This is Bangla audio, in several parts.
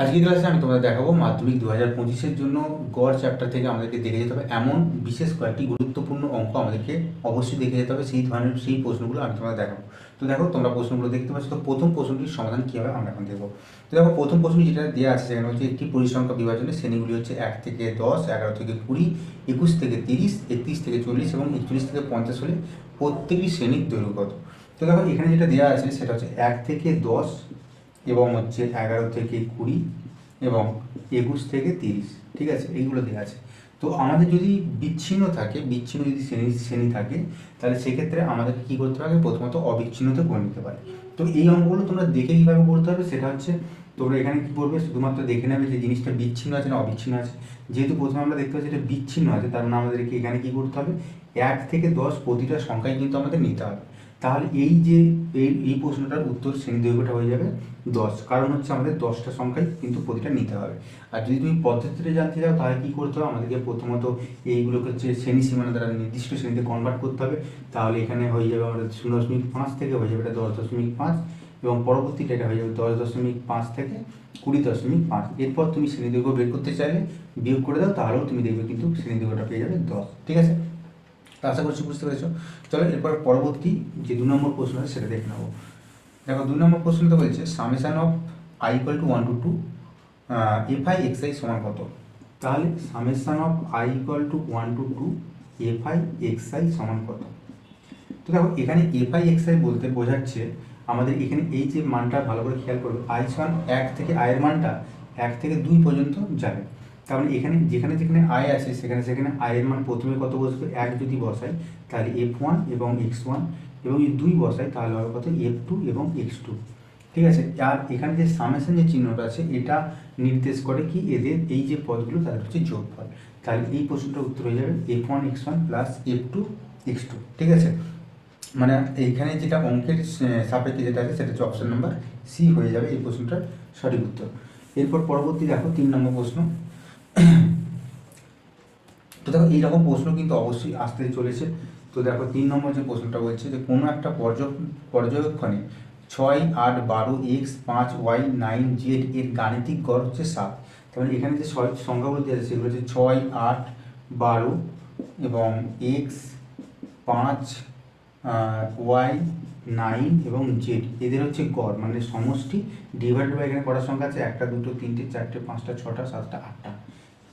আজকের ক্লাসে আমি তোমাদের দেখাবো মাধ্যমিক 2025-এর জন্য গড় চ্যাপ্টার থেকে আমাদেরকে দেখে যেতে হবে এমন বিশেষ কয়েকটি গুরুত্বপূর্ণ অঙ্ক আমাদেরকে অবশ্যই দেখে যেতে হবে। সেই ধরনের সেই প্রশ্নগুলো আমি তোমাদের দেখাবো। তো দেখো, তোমরা প্রশ্নগুলো দেখতে পাচ্ছ। তো প্রথম প্রশ্নটির সমাধান কী হবে আমরা এখন দেখবো। তো দেখো, প্রথম প্রশ্নটি যেটা দেওয়া আছে সেখানে হচ্ছে একটি পরিসংখ্যা বিভাজনের শ্রেণীগুলি হচ্ছে 1 থেকে 10, 11 থেকে 20, 21 থেকে 30, 31 থেকে 40 এবং 41 থেকে 50 হলে প্রত্যেকটি শ্রেণীর দৈর্ঘ্য কত। তো দেখো, এখানে যেটা দেওয়া আছে সেটা হচ্ছে 1 থেকে 10 এবং হচ্ছে 11 থেকে 20 এবং 21 থেকে 30, ঠিক আছে, এইগুলো দেওয়া আছে। তো আমাদের যদি বিচ্ছিন্ন যদি শ্রেণী থাকে, তাহলে সেক্ষেত্রে আমাদের কী করতে হবে, প্রথমত অবিচ্ছিন্নতে করে নিতে পারে। তো এই অঙ্কগুলো তোমরা দেখে কীভাবে করতে হবে সেটা হচ্ছে, তোমরা এখানে কী করবে, শুধুমাত্র দেখে নেবে যে জিনিসটা বিচ্ছিন্ন আছে না অবিচ্ছিন্ন আছে। যেহেতু প্রথমে আমরা দেখতে পাচ্ছি এটা বিচ্ছিন্ন আছে, তার মানে আমাদেরকে এখানে কী করতে হবে, 1 থেকে 10 প্রতিটা সংখ্যায় কিন্তু আমাদের নিতে হবে। তাহলে এই যে এই প্রশ্নটার উত্তর শ্রেণী দৈর্ঘ্যটা হয়ে যাবে 10, কারণ হচ্ছে আমাদের 10টা সংখ্যায় কিন্তু প্রতিটা নিতে হবে। আর যদি তুমি পদ্ধতিটা জানতে চাও তাহলে কী করতে হবে, আমাদেরকে প্রথমত এইগুলোকে হচ্ছে শ্রেণী সীমানা দ্বারা নির্দিষ্ট শ্রেণীতে কনভার্ট করতে হবে। তাহলে এখানে হয়ে যাবে আমাদের 0.5 থেকে হয়ে যাবে এটা 10.5, এবং পরবর্তীটা এটা হয়ে যাবে 10.5 থেকে 20.5। এরপর তুমি শ্রেণী দৈর্ঘ্য বের করতে চাইলে বিয়োগ করে দাও, তাহলেও তুমি দেখবে কিন্তু শ্রেণী দৈর্ঘ্যটা পেয়ে যাবে 10, ঠিক আছে। তো আশা করছি বুঝতে পেরেছো। চলো এরপর পরবর্তী যে 2 নম্বর প্রশ্ন আছে সেটা দেখে নেবো। দেখো, 2 নম্বর প্রশ্নটা বলছে summation of i = 1 to 2 fi xi সমান কত। তাহলে summation of i = 1 to 2 fi xi সমান কত। তো দেখো, এখানে fi xi বলতে বোঝাচ্ছে আমাদের এখানে এই যে মানটা ভালো করে খেয়াল করবে, i সমান 1 থেকে i এর মানটা 1 থেকে 2 পর্যন্ত যাবে। তার মানে এখানে যেখানে যেখানে i আছে সেখানে সেখানে i এর মান প্রথমে কত বসবে, 1 যদি বসাই তাহলে f1 এবং x1, এবং যদি 2 বসাই তাহলে হবে কত, f2 এবং x2, ঠিক আছে। আর এখানে যে সামেশন যে চিহ্নটা আছে এটা নির্দেশ করে কি, এদের এই যে পদগুলো তাদের হচ্ছে যোগফল। তাহলে এই প্রশ্নটার উত্তর হয়ে যাবে f1 x1 plus f2 x2, ঠিক আছে। মানে এইখানে যেটা অঙ্কের সাপেক্ষে যেটা আছে সেটা হচ্ছে অপশন নাম্বার সি হয়ে যাবে এই প্রশ্নটার সঠিক উত্তর। এরপর পরবর্তী দেখো 3 নম্বর প্রশ্ন। তো দেখো, এইরকম প্রশ্ন কিন্তু অবশ্যই আসতে চলেছে। তো দেখো 3 নম্বর যে প্রশ্নটা বলছে যে কোনো একটা পর্যবেক্ষণে 6, 8, 12, x, 5, y, 9, z এর গাণিতিক গড় হচ্ছে 7। তাহলে এখানে যে সংখ্যাগুলো দেওয়া আছে সেগুলো হচ্ছে 6, 8, 12 এবং x, 5, y, 9 এবং z এদের হচ্ছে গড়, মানে সমষ্টি ডিভাইডেড বাই এখানে কটা সংখ্যা আছে, 1, 2, 3, 4, 5, 6, 7, 8টা।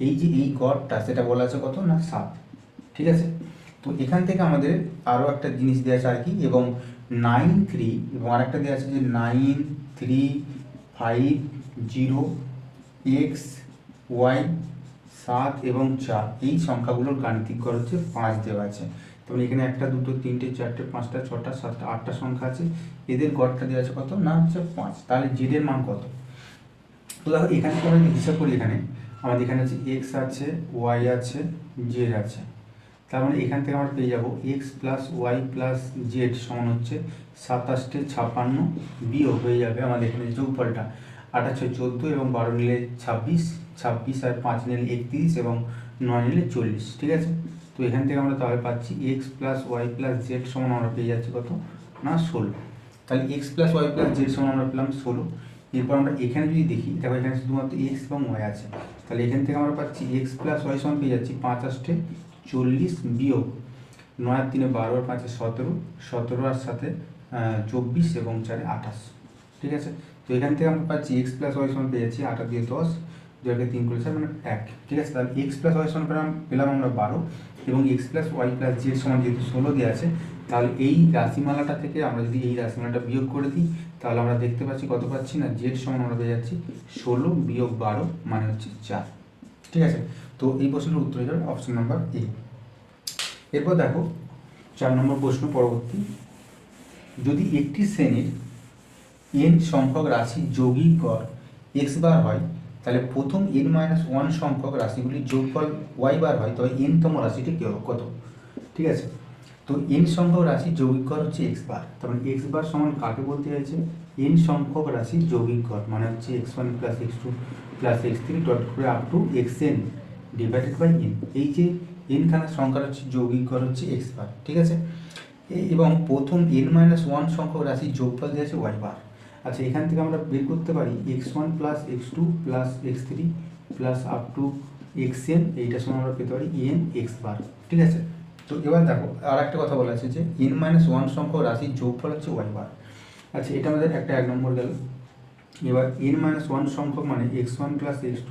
এই যে এই গড়টা সেটা বলা আছে কত না 7, ঠিক আছে। তো এখান থেকে আমাদের আরও একটা জিনিস দেওয়া আছে আর কি, এবং 9, 3 এবং আরেকটা দেওয়া আছে যে 9, 3, 5, 0, x, y, 7 এবং 4 এই সংখ্যাগুলোর গাণিতিক গড় হচ্ছে 5 দেওয়া আছে। তাহলে এখানে 1, 2, 3, 4, 5, 6, 7, 8টা সংখ্যা আছে, এদের গড়টা দেওয়া আছে কত না হচ্ছে 5। তাহলে z এর মান কত। তো দেখো, এখানে থেকে আমরা হিসাব করি, এখানে আমাদের এখানে আছে x আছে, y আছে, z আছে। তার মানে এখান থেকে আমরা পেয়ে যাব x plus y plus z সমান হচ্ছে 27 56 বিয়োগ হয়ে যাবে আমাদের এখানে যোগফলটা 8 6 14 এবং 12 নিলে 26, 26 আর 5 নিলে 31 এবং 9 নিলে 40, ঠিক আছে। তো এখান থেকে আমরা তাহলে পাচ্ছি x plus y plus z সমান আমরা পেয়ে যাচ্ছি কত না 16। তাহলে x plus y plus z সমান আমরা পেলাম 16। এরপর আমরা এখানে যদি দেখি, দেখো এখানে শুধুমাত্র x এবং y আছে, তাহলে এখান থেকে আমরা পাচ্ছি x প্লাস ওয়াই সমান পেয়ে যাচ্ছি 5 8 40 বিয়োগ 9 আর 3 12 আর 5 17, 17 আর 7 24 এবং 4 28, ঠিক আছে। তো এখান থেকে আমরা পাচ্ছি x প্লাস ওয়াই সমান পেয়ে যাচ্ছি 8 দিয়ে 10, 2 কে 3 করে 4 মানে 1, ঠিক আছে। তাহলে x প্লাস ওয়াই সমান পেলাম আমরা 12, এবং x plus y plus z সমান যেহেতু 16 দেওয়া আছে, তাহলে এই রাশিমালাটা থেকে আমরা যদি এই রাশিমালাটা বিয়োগ করে দিই তাহলে আমরা দেখতে পাচ্ছি কত পাচ্ছি না, জেড সমান আমরা পেয়ে যাচ্ছি 16 বিয়োগ 12 মানে হচ্ছে 4, ঠিক আছে। তো এই প্রশ্নের উত্তর হয়ে যাবে অপশন নাম্বার এ। এরপর দেখো 4 নম্বর প্রশ্ন পরবর্তী, যদি একটি শ্রেণীর n সংখ্যক রাশি যৌগিক গড় x বার হয়, তাহলে প্রথম n-1 সংখ্যক রাশিগুলির যোগফল y বার হয়, তবে n তম রাশিটি কত, ঠিক আছে। তো n সংখ্যক রাশির যৌগিক গড় হচ্ছে x বার, তার মানে x বার সমান কাকে বলতে চাইছে, n সংখ্যক রাশির যৌগিক গড় মানে হচ্ছে x1 plus x2 plus x3 dot করে up to xn divided by n। এই যে n খানা সংখ্যার হচ্ছে যৌগিক গড় হচ্ছে x বার, ঠিক আছে। এবং প্রথম n-1 সংখ্যক রাশির যোগফল দিয়েছে y বার। আচ্ছা, এখান থেকে আমরা বের করতে পারি x1 plus x2 plus x3 plus up to xn, এইটার সময় আমরা পেতে পারি n x বার। ঠিক আছে, তো এবার দেখো আর একটা কথা বলা আছে যে n-1 সংখ্যক রাশির যোগফল হচ্ছে y বার। আচ্ছা, এটা আমাদের একটা 1 নম্বর গেল। এবার n-1 সংখ্যক মানে x1 plus x2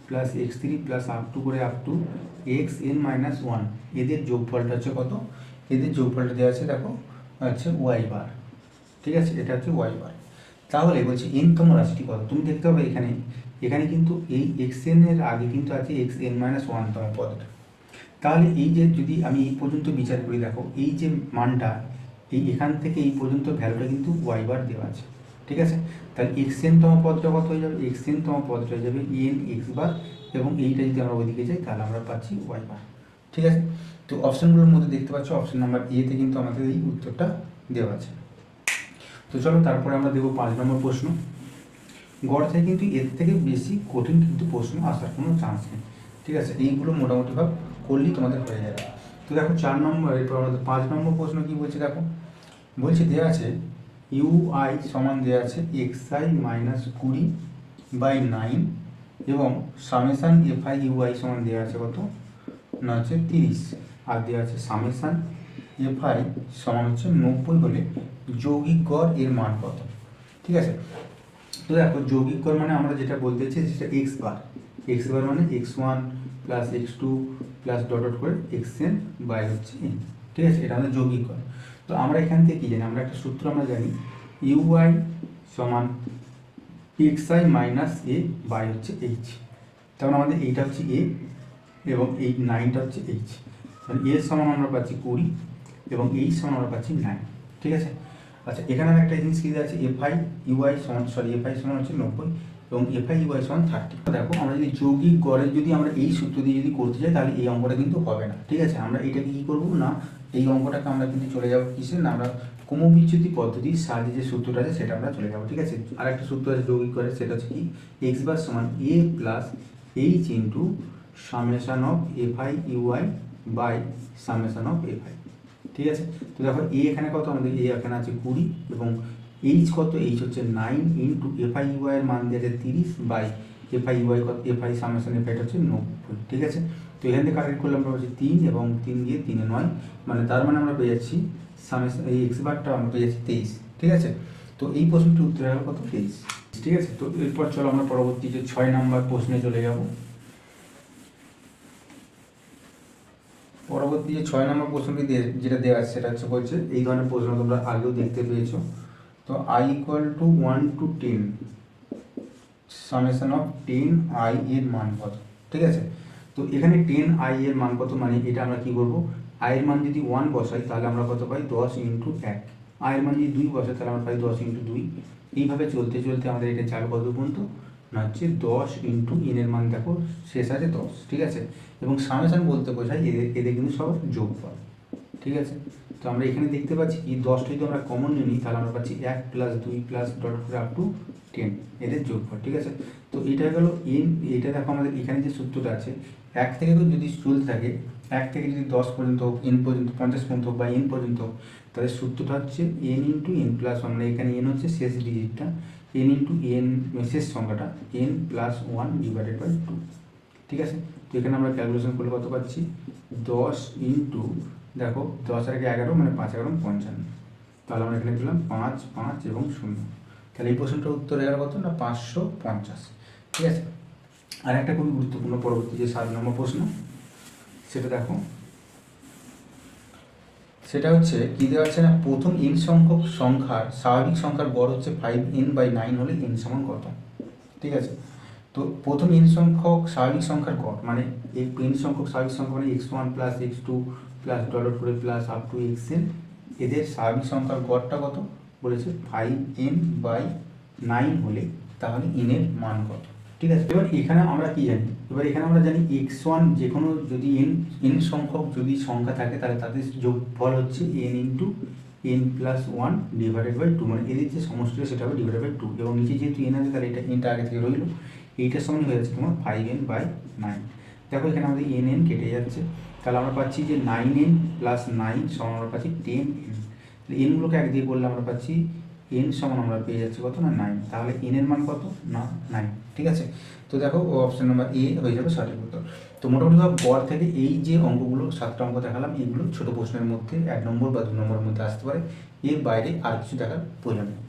plus x3 plus up to করে আপ টু xn-1, এদের যোগফলটা হচ্ছে কত? এদের যোগফলটা দেওয়া আছে দেখো হচ্ছে y বার। ঠিক আছে, এটা হচ্ছে y বার। তাহলে বলছি n তম রাশিটি কত? তুমি দেখতে হবে এখানে কিন্তু এই xn এর আগে কিন্তু আছে xn-1 তম পদটা। তাহলে এই যে যদি আমি এই পর্যন্ত বিচার করি, দেখো এই যে মানটা এখান থেকে এই পর্যন্ত ভ্যালুটা কিন্তু y বার দেওয়া আছে। ঠিক আছে, তাহলে xn তম পদটা কত হয়ে যাবে? xn তম পদটা হয়ে যাবে n x বার, এবং এইটা যদি আমরা ওইদিকে যাই তাহলে আমরা পাচ্ছি y বার। ঠিক আছে, তো অপশানগুলোর মধ্যে দেখতে পাচ্ছ অপশান নাম্বার এতে কিন্তু আমাদের এই উত্তরটা দেওয়া আছে। তো চলো তারপরে আমরা দেবো 5 নম্বর প্রশ্ন। গড় থেকে কিন্তু এর থেকে বেশি কঠিন কিন্তু প্রশ্ন আসার কোনো চান্স নেই। ঠিক আছে, এইগুলো মোটামুটি ভাব করলেই তোমাদের হয়ে যাবে। তো দেখো 4 নম্বর, এরপর আমাদের 5 নম্বর প্রশ্ন কি বলছে দেখো, বলছে দেওয়া আছে ইউআই সমান দেওয়া আছে xi মাইনাস 20/9 এবং সামেশান এফআই ইউআই সমান দেওয়া আছে কত না হচ্ছে 30, আর দেওয়া আছে সামেশান এফআই সমান হচ্ছে 90 হলে যৌগিক গড় এর মান কত। ঠিক আছে, তো দেখো যৌগিক গড় মানে আমরা যেটা বলতে চাইছি সেটা x বার মানে x1 plus x2 plus dot dot করে xn বাই হচ্ছে n। ঠিক আছে, এটা আমাদের যৌগিক গড়। তো আমরা এখান থেকে কি জানি? আমরা একটা সূত্র আমরা জানি ইউআই সমান xi মাইনাস এ বাই হচ্ছে h। তাহলে আমাদের এইটা হচ্ছে এ এবং এই 9টা হচ্ছে h, মানে এর সমান আমরা পাচ্ছি 20 এবং এই সমান আমরা পাচ্ছি 9। ঠিক আছে, আচ্ছা এখানে একটা জিনিস কি দেওয়া আছে এফআই ইউআই সমান এফআই সমান হচ্ছে 90 এবং এফআই ইউআই সমান 30। দেখো আমরা যদি যৌগিক গড়ের যদি আমরা এই সূত্র দিয়ে যদি করতে চাই তাহলে এই অঙ্কটা কিন্তু হবে না। ঠিক আছে, আমরা এটাকে কি করবো না, এই অঙ্কটাকে আমরা কিন্তু চলে যাবো কিসে না, আমরা ক্রমবিচ্যুতি পদ্ধতির সাহায্যে যে সূত্রটা আছে সেটা আমরা চলে যাবো। ঠিক আছে, আর একটা সূত্র আছে যৌগিক গড়ের, সেটা হচ্ছে কি এক্স বার সমান a plus h into summation of fi ui by summation of fi. ঠিক আছে, তো দেখো এ এখানে কত, আমাদের এ এখানে আছে 20 এবং এইচ কত, এইচ হচ্ছে 9 ইন্টু এফআই ইউআই এর মান দিয়ে আছে 30 বাই এফআই ইউআই কত, এফআই সামেশন এফআইটা হচ্ছে 90। ঠিক আছে, তো এখান থেকে কালেক্ট করলে আমরা পাচ্ছি 3 এবং 3 দিয়ে 3 এ 9, মানে তার মানে আমরা পেয়ে যাচ্ছি সামেশন এই এক্স বারটা আমরা পেয়ে যাচ্ছি 23। ঠিক আছে, তো এই প্রশ্নটির উত্তর হলো কত 23। ঠিক আছে, তো এরপর চলো আমরা পরবর্তী যে 6 নম্বর প্রশ্নে চলে যাব। পরবর্তী যে 6 নম্বর প্রশ্নটি যেটা দেওয়া আছে সেটা হচ্ছে বলছে এই ধরনের প্রশ্ন তোমরা আগেও দেখতে পেয়েছো। তো i = 1 to 10 summation of 10i এর মান কত। ঠিক আছে, তো এখানে 10i এর মান কত, মানে এটা আমরা কি করব, i এর মান যদি 1 বসাই তাহলে আমরা কত পাই 10 × 1, i এর মান যদি 2 বসাই তাহলে আমরা পাই 10 × 2। এইভাবে চলতে চলতে আমাদের এটা যাবে কত পর্যন্ত না হচ্ছে 10 × n এর মান দেখো শেষ আছে 10। ঠিক আছে, এবং সামেশন বলতে বোঝায় এদের কিন্তু সব যোগফল। ঠিক আছে, তো আমরা এখানে দেখতে পাচ্ছি কি 10টা যদি আমরা কমন নিই তাহলে আমরা পাচ্ছি 1 প্লাস 2 প্লাস ডট করে আপ টু 10 এদের যোগফল। ঠিক আছে, তো এটা গেল n। এটা দেখো আমাদের এখানে যে সূত্রটা আছে 1 থেকে যদি চলতে থাকে, 1 থেকে যদি 10 পর্যন্ত হোক, n পর্যন্ত 50 পর্যন্ত হোক বা n পর্যন্ত হোক, তাহলে সূত্রটা হচ্ছে n × n প্লাস 1, মানে এখানে n হচ্ছে শেষ ডিজিটটা, n × n শেষ সংখ্যাটা n প্লাস 1 ডিভাইডেড বাই 2। ঠিক আছে, তো এখানে আমরা ক্যালকুলেশন করলে কত পাচ্ছি 10 ইন্টু দেখো 10 আর 11 মানে 5 × 55, তাহলে আমরা এখানে দিলাম 5 5 এবং 0। তাহলে এই প্রশ্নটার উত্তর এর কত না 550। ঠিক আছে, আর একটা খুবই গুরুত্বপূর্ণ পরবর্তী যে 7 নম্বর প্রশ্ন সেটা দেখো, সেটা হচ্ছে কি দেওয়া আছে না, প্রথম n সংখ্যক সংখ্যার স্বাভাবিক সংখ্যার গড় হচ্ছে 5n/9 হলে n সমান কত। ঠিক আছে, তো প্রথম n সংখ্যক স্বাভাবিক সংখ্যার গড় মানে এই n সংখ্যক স্বাভাবিক সংখ্যা মানে x1 plus x2 plus dot করে প্লাস আপ টু xn, এদের স্বাভাবিক সংখ্যার গড়টা কত বলেছে 5n/9 হলে তাহলে n এর মান কত। ঠিক আছে, এবার এখানে আমরা কি জানি, এবার এখানে আমরা জানি x1 যে কোনো যদি n সংখ্যক যদি সংখ্যা থাকে তাহলে তাদের যোগফল হচ্ছে n × n plus 1 divided by 2, মানে এদের যে সমষ্টিটা সেটা হবে ডিভাইডেড বাই 2, এবং নিচে যেহেতু n আছে তাহলে এটা nটা আগে থেকে রইল, এইটার সমান হয়ে যাচ্ছে তোমার 5n/9। দেখো এখানে আমাদের n কেটে যাচ্ছে, তাহলে আমরা পাচ্ছি যে 9n প্লাস 9 সমান আমরা পাচ্ছি 10n। তাহলে nগুলোকে এক দিয়ে করলে আমরা পাচ্ছি এন সমান আমরা পেয়ে যাচ্ছি কত না 9, তাহলে এন এর মান কত না 9, ঠিক আছে। তো দেখো অপশন নাম্বার এ হয়ে যাবে সঠিক উত্তর। তো মোটামুটি ভাবে গড় থেকে এই যে অঙ্কগুলো 7টা অঙ্ক দেখালাম, এগুলো ছোটো প্রশ্নের মধ্যে 1 নম্বর বা 2 নম্বরের মধ্যে আসতে পারে, এর বাইরে আর কিছু দেখার প্রয়োজন নেই।